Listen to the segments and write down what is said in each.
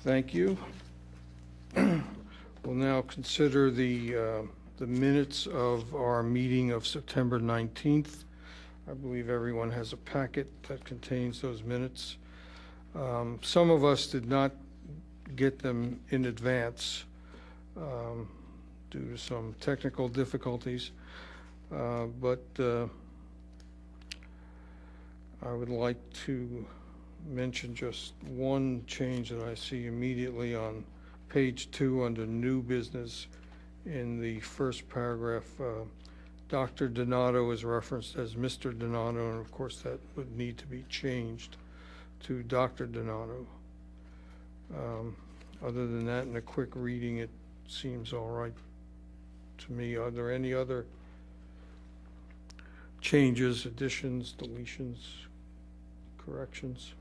Thank you. We'll now consider the minutes of our meeting of September 19th. I believe everyone has a packet that contains those minutes. Some of us did not get them in advance due to some technical difficulties, but I would like to mention just one change that I see immediately on page 2 under new business. In the first paragraph, Dr. Donato is referenced as Mr. Donato, and of course that would need to be changed to Dr. Donato. Other than that, in a quick reading, it seems all right to me. Are there any other changes, additions, deletions, corrections?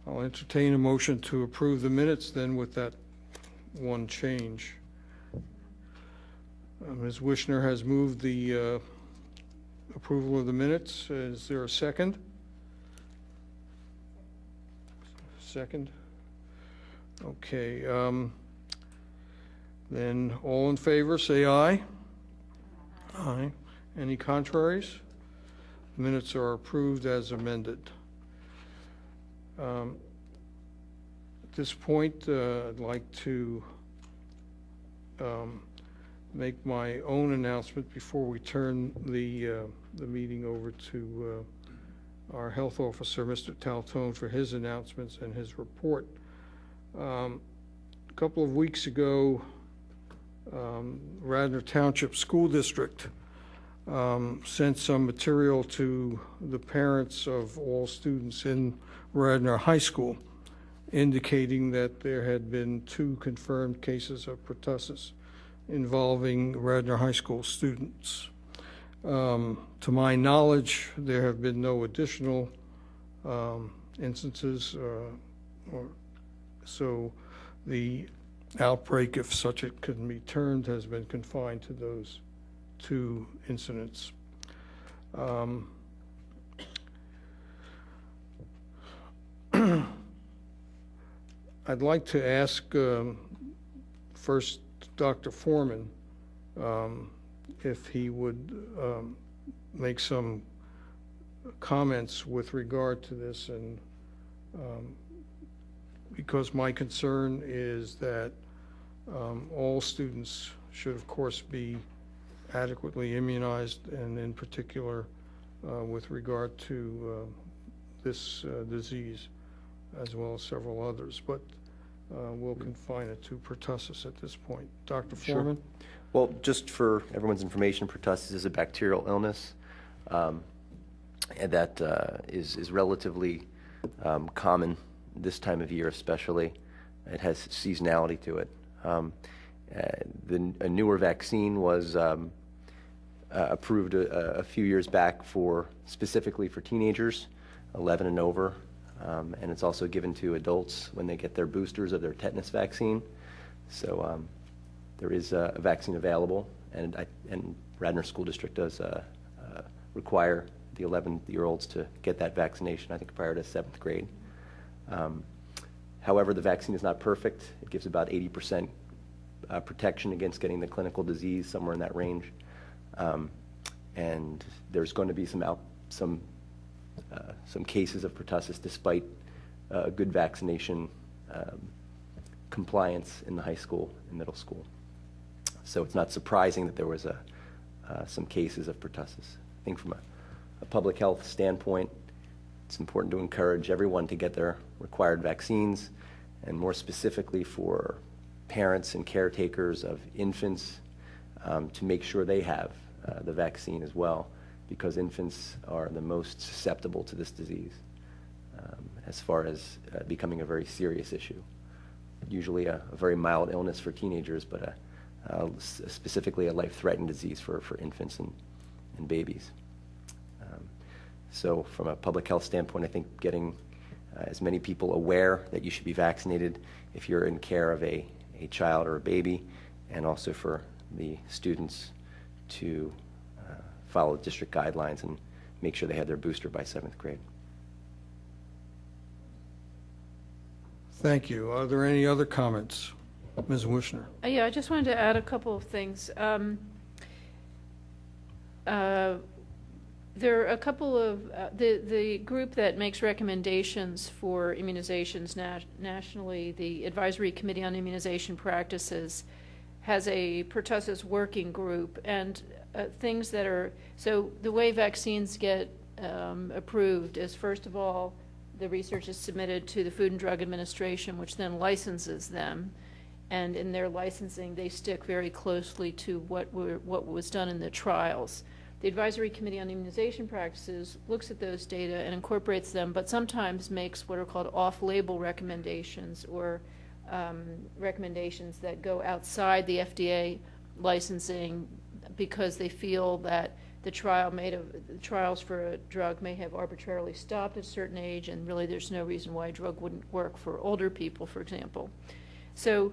I'll entertain a motion to approve the minutes then with that one change. Ms. Wishner has moved the approval of the minutes. Is there a second? Second? Okay. Then all in favor, say aye. Aye. Any contraries? Minutes are approved as amended. At this point, I'd like to make my own announcement before we turn the meeting over to our health officer, Mr. Taltone, for his announcements and his report. A couple of weeks ago, Radnor Township School District sent some material to the parents of all students in Radnor High School, indicating that there had been 2 confirmed cases of pertussis involving Radnor High School students. To my knowledge, there have been no additional instances, so the outbreak, if such it can be termed, has been confined to those 2 incidents. I'd like to ask first Dr. Foreman if he would make some comments with regard to this, and because my concern is that all students should of course be adequately immunized, and in particular with regard to this disease, as well as several others, but we'll confine it to pertussis at this point. Dr. Foreman? Sure. Well, just for everyone's information, pertussis is a bacterial illness and that is relatively common this time of year especially. It has seasonality to it. A newer vaccine was approved a few years back specifically for teenagers, 11 and over, and it's also given to adults when they get their boosters of their tetanus vaccine. So there is a vaccine available, and Radnor School District does require the 11-year-olds to get that vaccination, I think prior to 7th grade. However, the vaccine is not perfect. It gives about 80% protection against getting the clinical disease, somewhere in that range. And there's going to be some cases of pertussis despite good vaccination compliance in the high school and middle school. So it's not surprising that there was some cases of pertussis. I think from a public health standpoint, it's important to encourage everyone to get their required vaccines, and more specifically for parents and caretakers of infants to make sure they have the vaccine as well, because infants are the most susceptible to this disease as far as becoming a very serious issue. Usually a very mild illness for teenagers, but specifically a life-threatening disease for infants and babies. So from a public health standpoint, I think getting as many people aware that you should be vaccinated if you're in care of a child or a baby, and also for the students to follow district guidelines and make sure they have their booster by 7th grade. Thank you. Are there any other comments? Ms. Wishner? Yeah, I just wanted to add a couple of things. There are a couple of, the group that makes recommendations for immunizations nationally, the Advisory Committee on Immunization Practices, has a pertussis working group, and things that are, so the way vaccines get approved is, first of all, the research is submitted to the Food and Drug Administration, which then licenses them. And in their licensing, they stick very closely to what was done in the trials. The Advisory Committee on Immunization Practices looks at those data and incorporates them, but sometimes makes what are called off-label recommendations, or recommendations that go outside the FDA licensing because they feel that the trials for a drug may have arbitrarily stopped at a certain age, and really there's no reason why a drug wouldn't work for older people, for example. So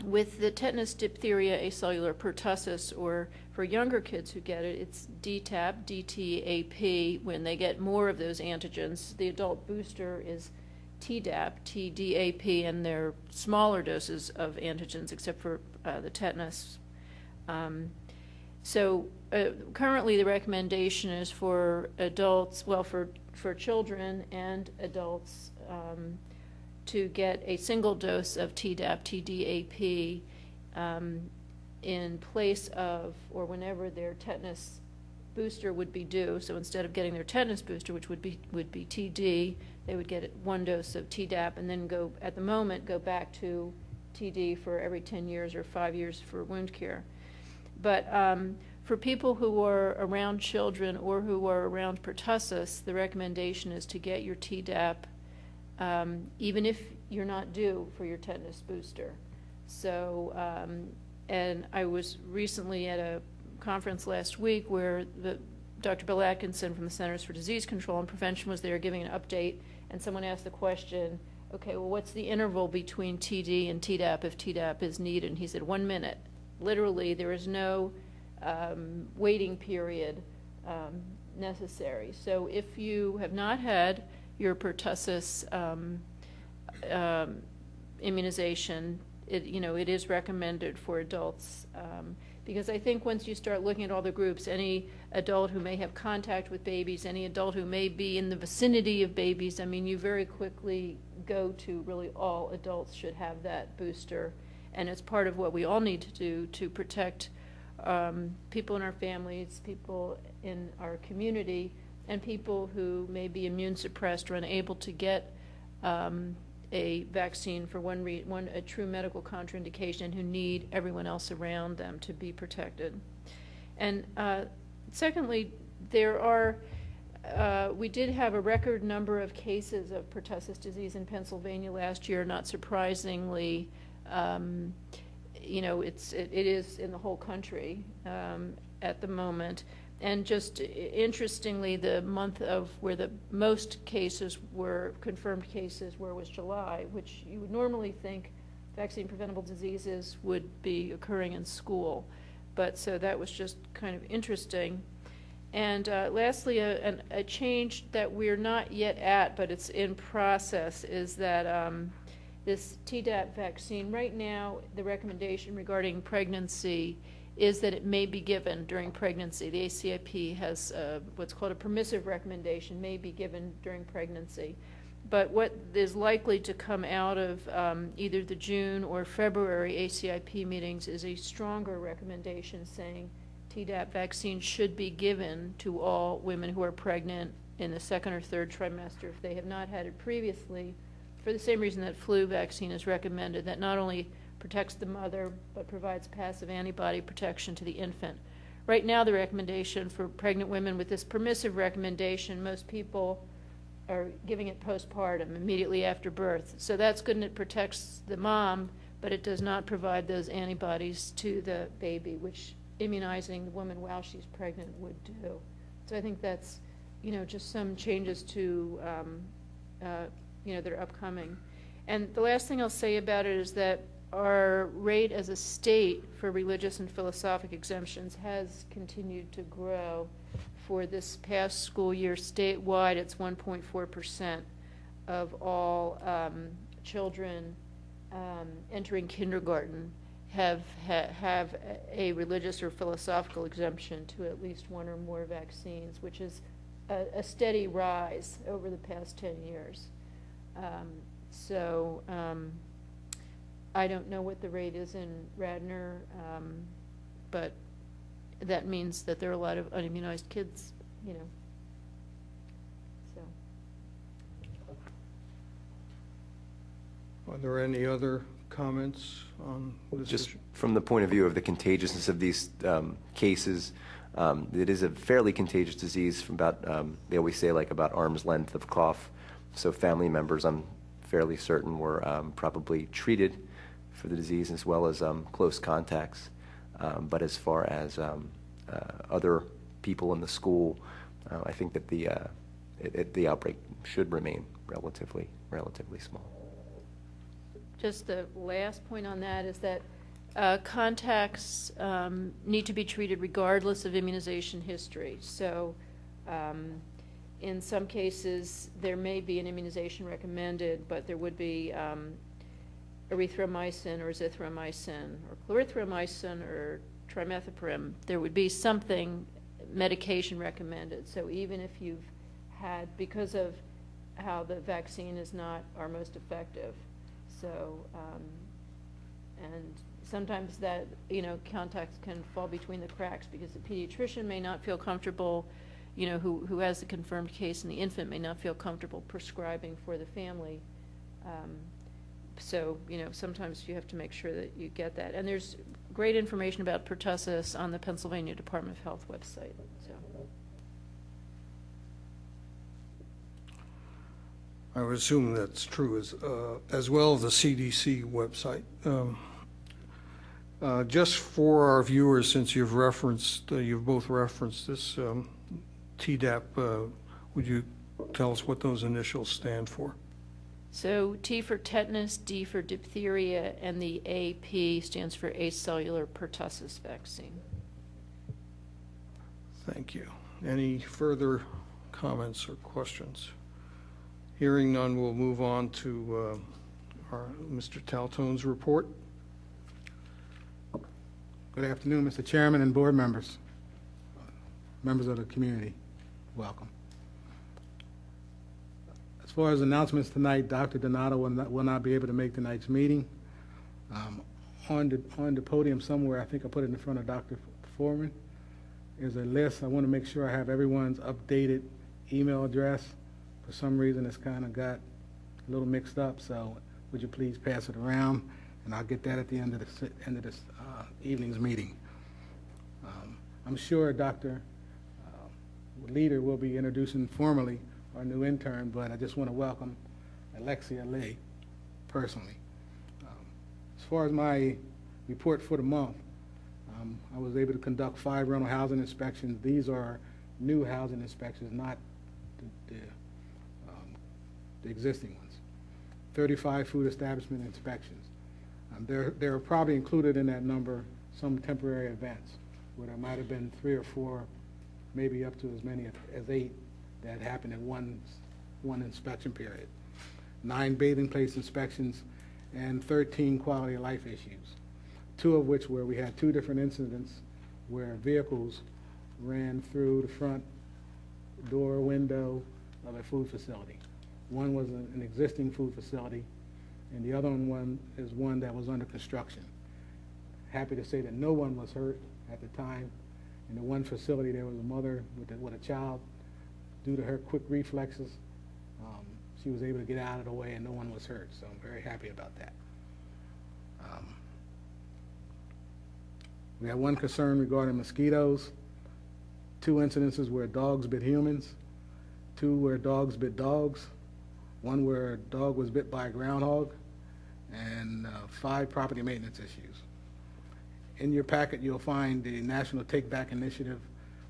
with the tetanus, diphtheria, acellular pertussis, or for younger kids who get it, it's DTaP, DTaP. When they get more of those antigens, the adult booster is Tdap, TDAP, and they're smaller doses of antigens except for the tetanus. Currently the recommendation is for adults, well, for children and adults, to get a single dose of Tdap, TDAP, in place of, or whenever their tetanus booster would be due. So instead of getting their tetanus booster, which would be TD, they would get one dose of Tdap, and then go back to TD for every 10 years or 5 years for wound care. But for people who are around children or who are around pertussis, the recommendation is to get your Tdap even if you're not due for your tetanus booster. So, and I was recently at a conference last week where Dr. Bill Atkinson from the Centers for Disease Control and Prevention was there giving an update, and someone asked the question, okay, well, what's the interval between TD and Tdap if Tdap is needed? And he said 1 minute. Literally, there is no waiting period necessary. So if you have not had your pertussis immunization, it is recommended for adults, because I think once you start looking at all the groups, any adult who may have contact with babies, any adult who may be in the vicinity of babies, I mean, you very quickly go to really all adults should have that booster, and it's part of what we all need to do to protect people in our families, people in our community, and people who may be immune suppressed or unable to get a vaccine for a true medical contraindication, and who need everyone else around them to be protected. And secondly, we did have a record number of cases of pertussis disease in Pennsylvania last year. Not surprisingly, it is in the whole country at the moment. And just interestingly, the month of where the most cases were, confirmed cases were, was July, which you would normally think vaccine preventable diseases would be occurring in school. But so that was just kind of interesting. And lastly, a change that we're not yet at, but it's in process, is that this Tdap vaccine, right now, the recommendation regarding pregnancy is that it may be given during pregnancy. The ACIP has what's called a permissive recommendation, may be given during pregnancy. But what is likely to come out of either the June or February ACIP meetings is a stronger recommendation saying Tdap vaccine should be given to all women who are pregnant in the second or third trimester if they have not had it previously, for the same reason that flu vaccine is recommended, that not only protects the mother but provides passive antibody protection to the infant. Right now, the recommendation for pregnant women with this permissive recommendation, most people are giving it postpartum, immediately after birth. So that's good, and it protects the mom, but it does not provide those antibodies to the baby, which immunizing the woman while she's pregnant would do. So I think that's, just some changes to, that are upcoming. And the last thing I'll say about it is that our rate as a state for religious and philosophic exemptions has continued to grow. For this past school year statewide, it's 1.4% of all children entering kindergarten have a religious or philosophical exemption to at least one or more vaccines, which is a steady rise over the past 10 years. I don't know what the rate is in Radnor, but that means that there are a lot of unimmunized kids, you know. So. Are there any other comments on this Just issue? from the point of view of the contagiousness of these cases, it is a fairly contagious disease from about, they always say like about arm's length of cough. So family members, I'm fairly certain, were probably treated for the disease as well as close contacts. But as far as other people in the school, I think that the outbreak should remain relatively small. Just the last point on that is that contacts need to be treated regardless of immunization history. So in some cases, there may be an immunization recommended, but there would be erythromycin or azithromycin or clarithromycin or trimethoprim. There would be something, medication recommended. So even if you've had, because of how the vaccine is not our most effective, so, and sometimes that, you know, contacts can fall between the cracks because the pediatrician may not feel comfortable, you know, who has the confirmed case, and the infant may not feel comfortable prescribing for the family. So, you know, sometimes you have to make sure that you get that. And there's great information about pertussis on the Pennsylvania Department of Health website, so. I would assume that's true as well as the CDC website. Just for our viewers, since you've both referenced this Tdap, would you tell us what those initials stand for? So T for tetanus, D for diphtheria, and the AP stands for acellular pertussis vaccine. Thank you. Any further comments or questions? Hearing none, we'll move on to Mr. Taltone's report. Good afternoon, Mr. Chairman and board members, members of the community. Welcome. As far as announcements tonight, Dr. Donato will not be able to make tonight's meeting. On the podium somewhere, I think I put it in front of Dr. Foreman, is a list. I want to make sure I have everyone's updated email address. For some reason, it's kind of got a little mixed up, so would you please pass it around, and I'll get that at the end of this evening's meeting. I'm sure Dr. Leader will be introducing formally our new intern, but I just want to welcome Alexia Lee personally. As far as my report for the month, I was able to conduct 5 rental housing inspections. These are new housing inspections, not the existing ones. 35 food establishment inspections. There are probably included in that number some temporary events where there might have been 3 or 4, maybe up to as many as 8 that happened in one inspection period. 9 bathing place inspections and 13 quality of life issues, 2 of which where we had 2 different incidents where vehicles ran through the front door window of a food facility. One was an existing food facility, and the other one is one that was under construction. Happy to say that no one was hurt at the time. In the one facility, there was a mother with a child. Due to her quick reflexes, she was able to get out of the way and no one was hurt, so I'm very happy about that. We had 1 concern regarding mosquitoes, 2 incidences where dogs bit humans, 2 where dogs bit dogs, 1 where a dog was bit by a groundhog, and 5 property maintenance issues. In your packet, you'll find the National Take Back Initiative,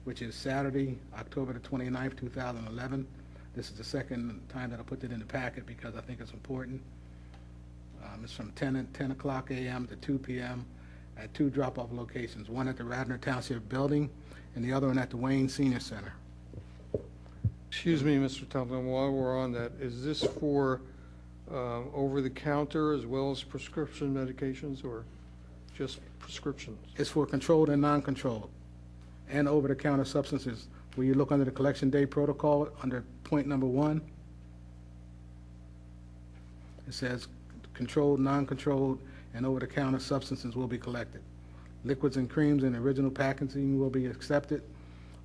which is Saturday, October the 29th, 2011. This is the second time that I put it in the packet because I think it's important. It's from 10 o'clock a.m. to 2 p.m. at 2 drop-off locations, one at the Radnor Township building and the other one at the Wayne Senior Center. Excuse me, Mr. Talton, while we're on that, is this for over-the-counter as well as prescription medications, or just prescriptions? It's for controlled and non-controlled, and over-the-counter substances. Will you look under the collection day protocol, under point number 1? It says controlled, non-controlled, and over-the-counter substances will be collected. Liquids and creams in original packaging will be accepted.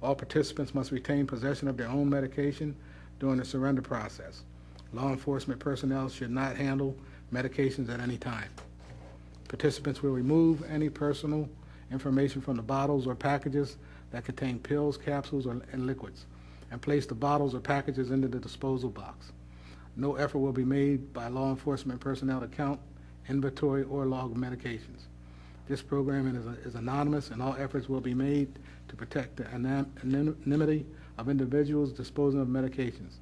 All participants must retain possession of their own medication during the surrender process. Law enforcement personnel should not handle medications at any time. Participants will remove any personal information from the bottles or packages that contain pills, capsules, and liquids, and place the bottles or packages into the disposal box. No effort will be made by law enforcement personnel to count, inventory, or log medications. This program is anonymous, and all efforts will be made to protect the anonymity of individuals disposing of medications.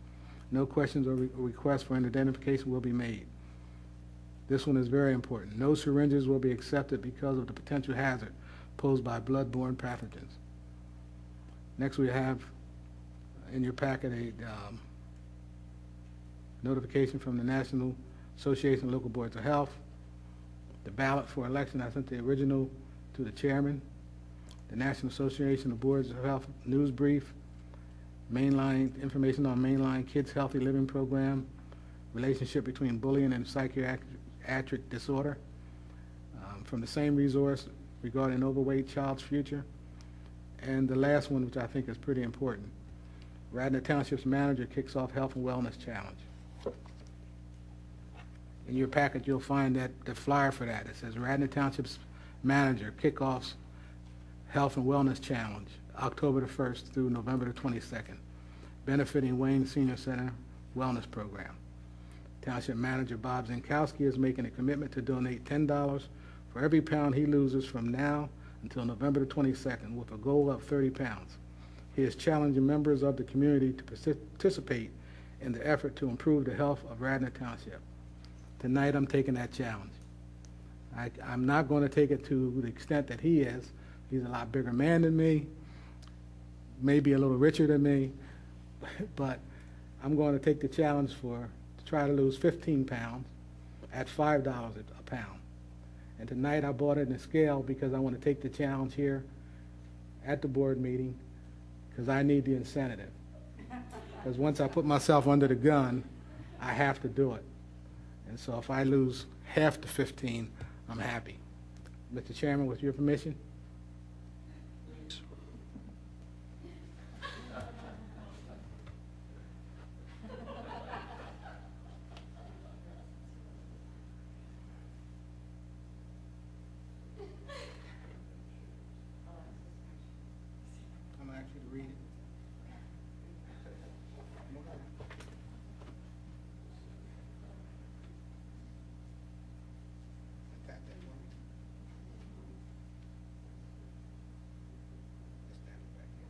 No questions or requests for an identification will be made. This one is very important. No syringes will be accepted because of the potential hazard posed by blood-borne pathogens. Next, we have in your packet a notification from the National Association of Local Boards of Health. The ballot for election, I sent the original to the chairman. The National Association of Boards of Health news brief, mainline information on mainline Kids Healthy Living Program, relationship between bullying and psychiatric disorder. From the same resource regarding overweight child's future. And the last one, which I think is pretty important, Radnor Township's manager kicks off Health and Wellness Challenge. In your packet, you'll find that the flyer for that. It says Radnor Township's manager kickoffs Health and Wellness Challenge, October the 1st through November the 22nd, benefiting Wayne Senior Center Wellness Program. Township manager Bob Zinkowski is making a commitment to donate $10 for every pound he loses from now until November the 22nd, with a goal of 30 pounds. He is challenging members of the community to participate in the effort to improve the health of Radnor Township. Tonight, I'm taking that challenge. I'm not going to take it to the extent that he is. He's a lot bigger man than me, maybe a little richer than me, but I'm going to take the challenge to try to lose 15 pounds at $5 a pound. And tonight I bought it in a scale because I want to take the challenge here at the board meeting because I need the incentive. Because once I put myself under the gun, I have to do it. And so if I lose half the 15, I'm happy. Mr. Chairman, with your permission? I'm going to ask you to read it. Tap that for me. Just tap it back here.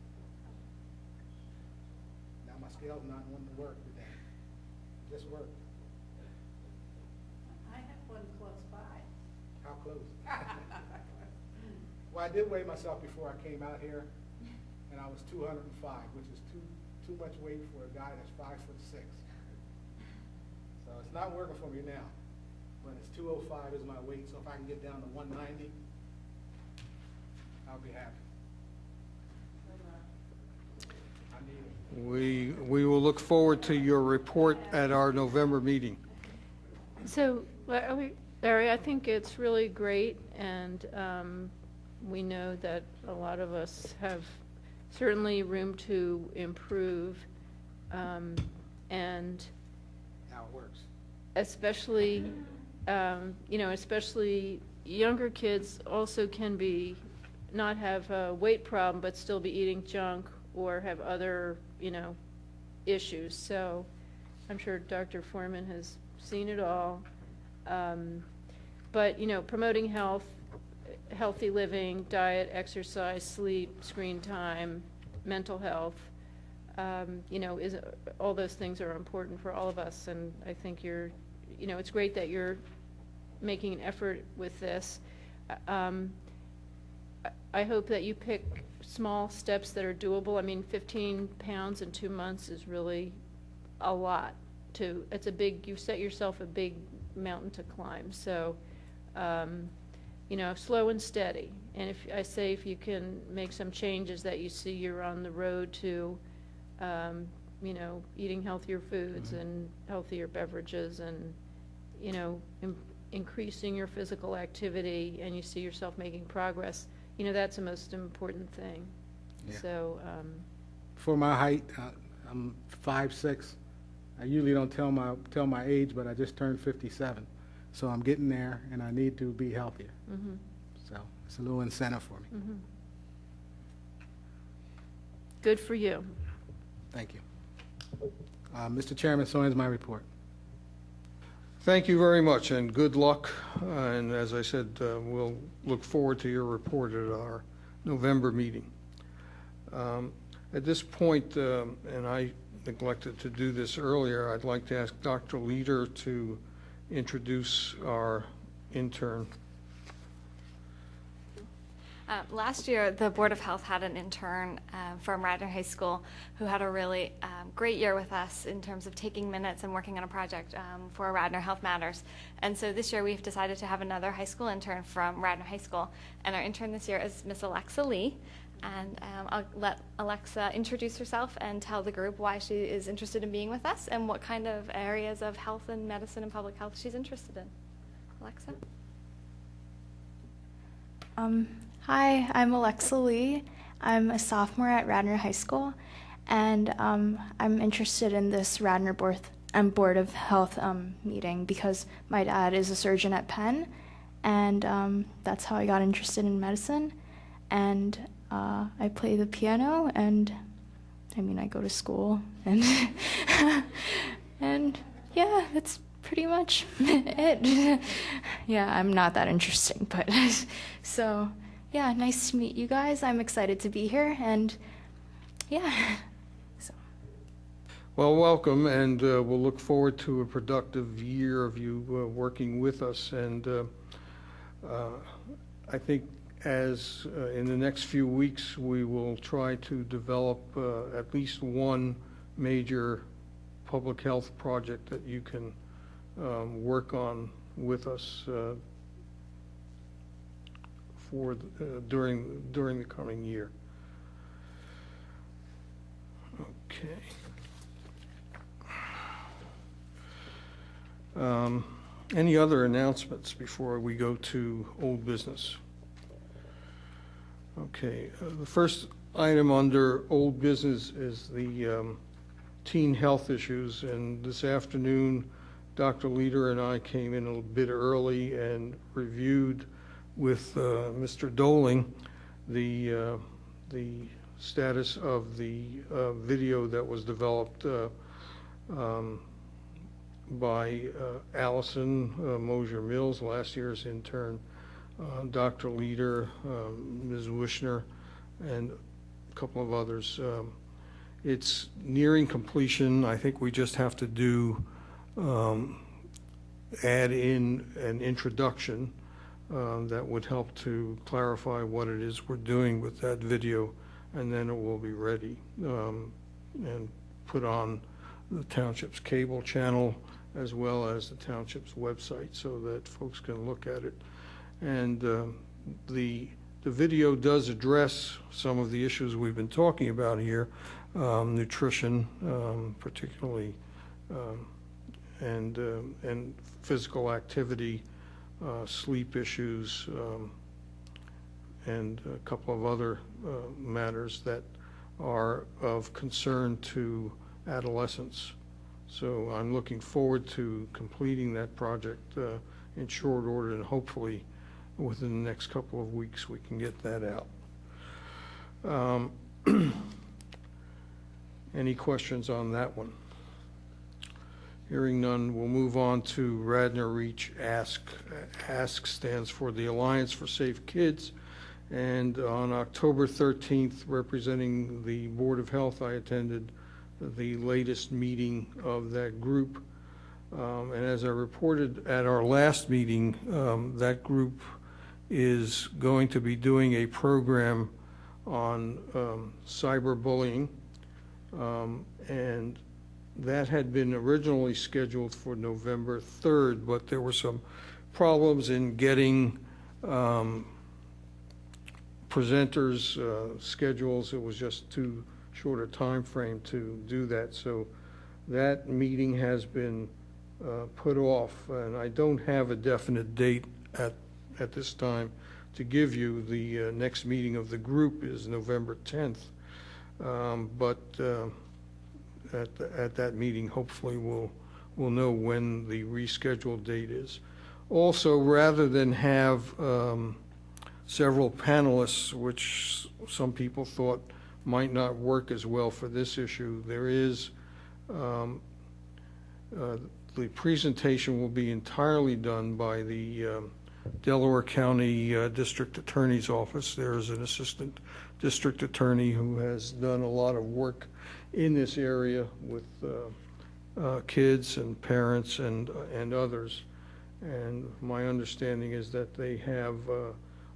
Now my scale's not wanting to work today. It just worked. I have one close by. How close? Well, I did weigh myself before I came out here, and I was 205, which is too much weight for a guy that's 5'6". So it's not working for me now, but it's 205 is my weight, so if I can get down to 190, I'll be happy. I need it. We will look forward to your report at our November meeting. So, Larry, I think it's really great, and we know that a lot of us have certainly room to improve, and How it works. especially, especially younger kids also can not have a weight problem, but still be eating junk or have other, issues. So I'm sure Dr. Foreman has seen it all. But, promoting healthy living, diet, exercise, sleep, screen time, mental health, all those things are important for all of us. And I think it's great that you're making an effort with this. I hope that you pick small steps that are doable. I mean, 15 pounds in 2 months is really a lot it's a big, you set yourself a big mountain to climb. So, you know, slow and steady. And if you can make some changes that you see you're on the road to, you know, eating healthier foods and healthier beverages and, you know, increasing your physical activity, and you see yourself making progress, you know, that's the most important thing. Yeah. So, For my height, I'm 5'6". I usually don't tell my age, but I just turned 57. So I'm getting there, and I need to be healthier. mhm, So it's a little incentive for me. mhm. Good for you. Thank you. Mr. Chairman, so ends my report. Thank you very much, and good luck. And as I said, we'll look forward to your report at our November meeting. At this point, and I neglected to do this earlier, I'd like to ask Dr. Leader to introduce our intern. Last year, the Board of Health had an intern from Radnor High School who had a really great year with us in terms of taking minutes and working on a project for Radnor Health Matters. And so this year we've decided to have another high school intern from Radnor High School. And our intern this year is Miss Alexa Lee. And I'll let Alexa introduce herself and tell the group why she is interested in being with us and what kind of areas of health and medicine and public health she's interested in. Alexa? Hi, I'm Alexa Lee. I'm a sophomore at Radnor High School, and I'm interested in this Radnor Board of Health meeting because my dad is a surgeon at Penn, and that's how I got interested in medicine. And I play the piano, and I mean, I go to school, and and yeah, that's pretty much it. Yeah, I'm not that interesting, but so. Yeah, nice to meet you guys. I'm excited to be here, and yeah. So. Well, welcome, and we'll look forward to a productive year of you working with us. And I think as in the next few weeks, we will try to develop at least one major public health project that you can work on with us for during the coming year. Okay. Any other announcements before we go to old business? Okay. The first item under old business is the teen health issues, and this afternoon Dr. Leader and I came in a bit early and reviewed with Mr. Doling the status of the video that was developed by Allison Mosier Mills, last year's intern, Dr. Leader, Ms. Wishner, and a couple of others. It's nearing completion. I think we just have to do add in an introduction that would help to clarify what it is we're doing with that video, and then it will be ready and put on the Township's cable channel as well as the Township's website so that folks can look at it. And the video does address some of the issues we've been talking about here, nutrition particularly, and physical activity, sleep issues, and a couple of other matters that are of concern to adolescents. So I'm looking forward to completing that project in short order, and hopefully within the next couple of weeks we can get that out. Any questions on that one? Hearing none, we'll move on to Radnor Reach Ask. Ask stands for the Alliance for Safe Kids. And on October 13th, representing the Board of Health, I attended the latest meeting of that group. And as I reported at our last meeting, that group is going to be doing a program on cyberbullying, and That had been originally scheduled for November 3rd, but there were some problems in getting presenters' schedules. It was just too short a time frame to do that. So that meeting has been put off, and I don't have a definite date at this time to give you. The next meeting of the group is November 10th. But at that meeting, hopefully we'll know when the rescheduled date is. Also, rather than have several panelists, which some people thought might not work as well for this issue, there is the presentation will be entirely done by the Delaware County District Attorney's Office. There is an assistant district attorney who has done a lot of work in this area with kids and parents and others. And my understanding is that they have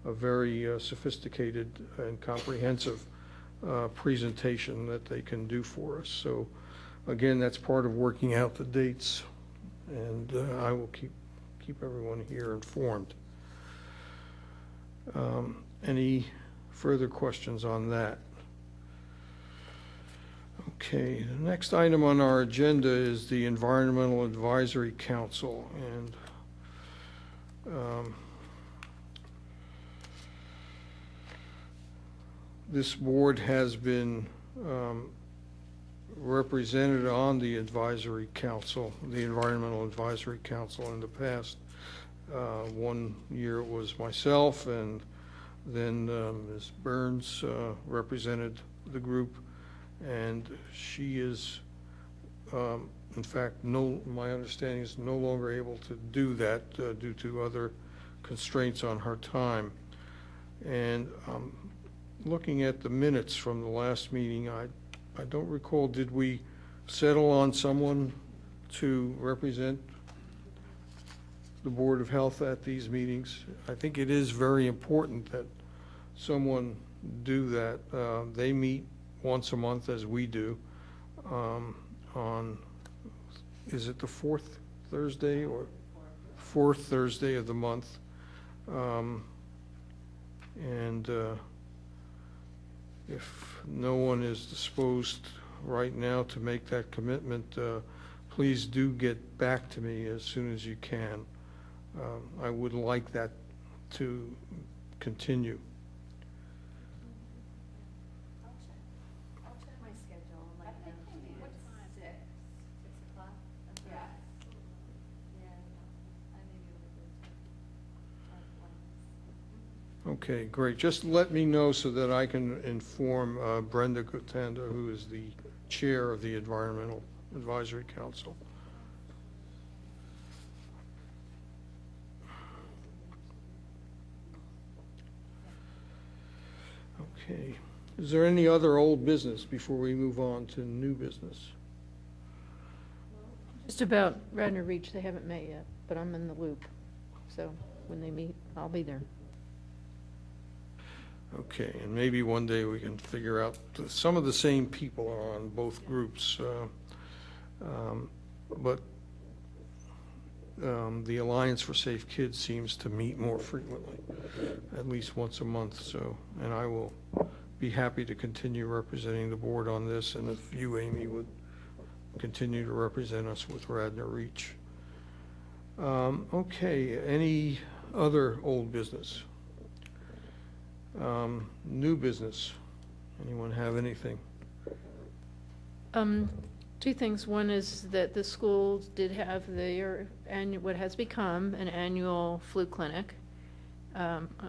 a very sophisticated and comprehensive presentation that they can do for us. So again, that's part of working out the dates, and I will keep everyone here informed. Any further questions on that? Okay, the next item on our agenda is the Environmental Advisory Council, and this board has been represented on the advisory council, the Environmental Advisory Council, in the past. 1 year it was myself, and then Ms. Burns represented the group, and she is, in fact, my understanding is no longer able to do that due to other constraints on her time. And looking at the minutes from the last meeting, I don't recall, did we settle on someone to represent the Board of Health at these meetings? I think it is very important that someone do that. They meet once a month, as we do, on, is it the fourth Thursday or fourth Thursday of the month? And if no one is disposed right now to make that commitment, please do get back to me as soon as you can. I would like that to continue. I'll check my schedule and let you know. What time? 6 o'clock? Yeah. Yeah, I may be able to. Okay, great. Just let me know so that I can inform Brenda Gutanda, who is the chair of the Environmental Advisory Council. Okay. Is there any other old business before we move on to new business? Just about Radnor Reach, they haven't met yet, but I'm in the loop. So when they meet, I'll be there. Okay, and maybe one day we can figure out, some of the same people are on both groups, but the Alliance for Safe Kids seems to meet more frequently, at least once a month. So, and I will be happy to continue representing the board on this, and if you, Amy, would continue to represent us with Radnor Reach. Okay, any other old business? New business? Anyone have anything? Two things. One is that the schools did have their what has become an annual flu clinic.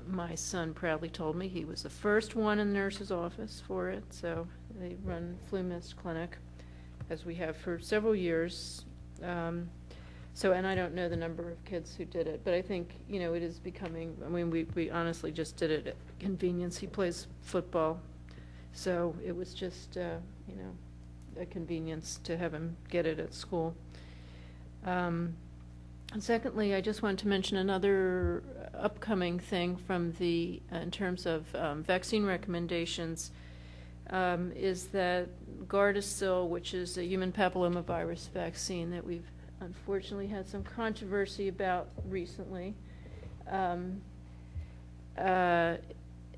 My son proudly told me he was the first one in the nurse's office for it. So they run flu mist clinic, as we have for several years. So, and I don't know the number of kids who did it, but I think, you know, it is becoming, I mean, we honestly just did it at convenience. He plays football, so it was just, you know, a convenience to have him get it at school. And secondly, I just wanted to mention another upcoming thing from the, in terms of vaccine recommendations. is that Gardasil, which is a human papillomavirus vaccine that we've unfortunately had some controversy about recently,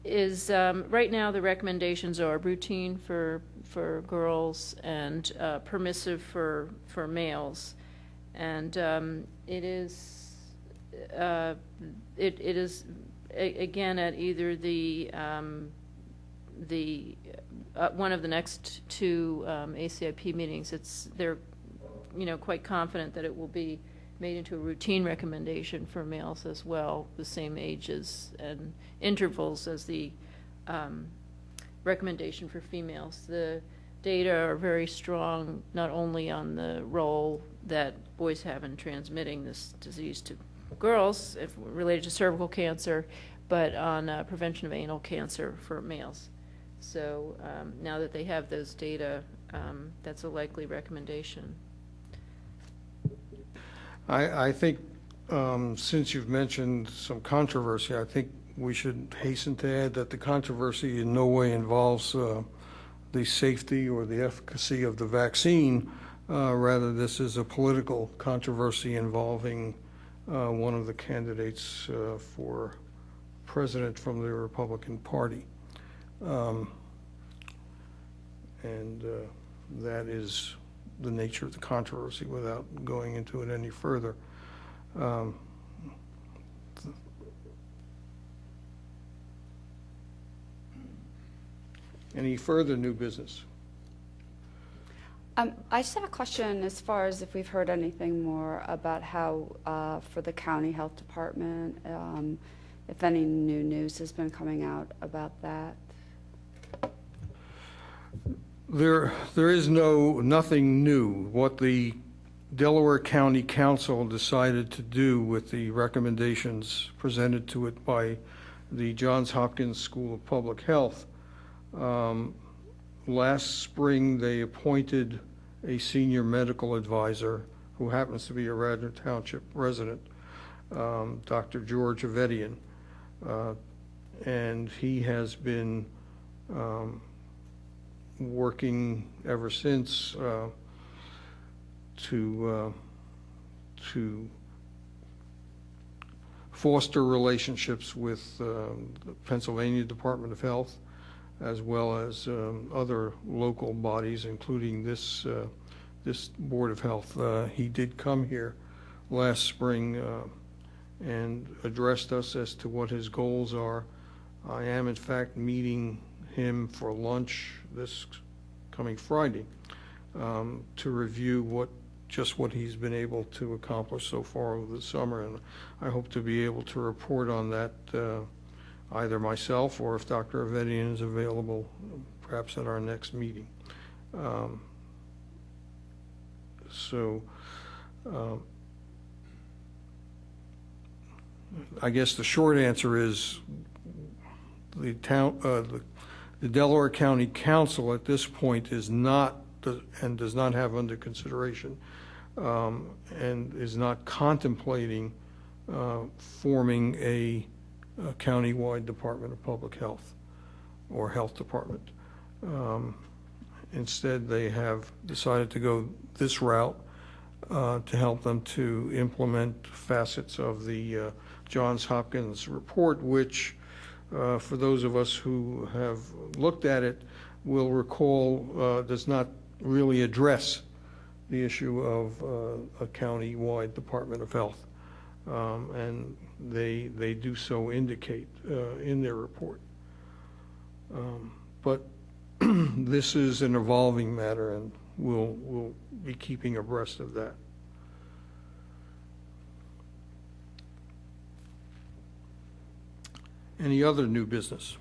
is right now the recommendations are routine for girls and permissive for males, and it is again at either the one of the next two ACIP meetings. They're quite confident that it will be made into a routine recommendation for males as well, the same ages and intervals as the recommendation for females. The data are very strong, not only on the role that boys have in transmitting this disease to girls, if related to cervical cancer, but on prevention of anal cancer for males. So now that they have those data, that's a likely recommendation. I think since you've mentioned some controversy, I think we should hasten to add that the controversy in no way involves the safety or the efficacy of the vaccine. Rather, this is a political controversy involving one of the candidates for president from the Republican Party. And that is the nature of the controversy without going into it any further. Any further new business? I just have a question as far as if we've heard anything more about how, for the county health department, if any new news has been coming out about that. There is nothing new. What the Delaware County Council decided to do with the recommendations presented to it by the Johns Hopkins School of Public Health, last spring they appointed a senior medical advisor who happens to be a Radnor Township resident, Dr. George Avedian, and he has been working ever since to foster relationships with the Pennsylvania Department of Health, as well as other local bodies, including this Board of Health. He did come here last spring and addressed us as to what his goals are. I am, in fact, meeting him for lunch this coming Friday to review what he's been able to accomplish so far over the summer, and I hope to be able to report on that either myself or, if Dr. Avedian is available, perhaps at our next meeting. I guess the short answer is the Delaware County Council at this point is not and does not have under consideration and is not contemplating forming a county-wide Department of Public Health or Health Department. Instead, they have decided to go this route to help them to implement facets of the Johns Hopkins report, which, for those of us who have looked at it, will recall does not really address the issue of a county-wide Department of Health. And they do so indicate in their report. But this is an evolving matter, and we'll be keeping abreast of that. Any other new business?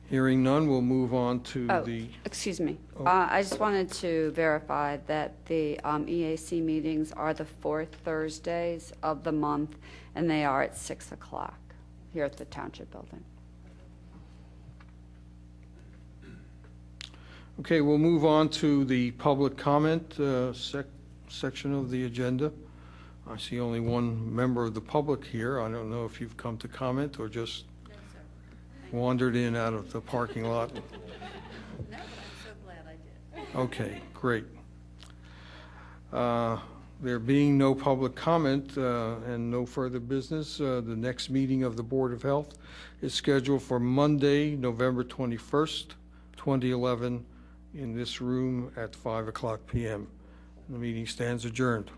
Hearing none, we'll move on to the... Excuse me. Oh. I just wanted to verify that the EAC meetings are the fourth Thursdays of the month, and they are at 6 o'clock here at the Township Building. Okay, we'll move on to the public comment section of the agenda. I see only one member of the public here. I don't know if you've come to comment or just... No, sir. Thank wandered in out of the parking lot. No, but I'm so glad I did. Okay, great. There being no public comment and no further business, the next meeting of the Board of Health is scheduled for Monday, November 21st, 2011, in this room at 5 o'clock p.m. The meeting stands adjourned.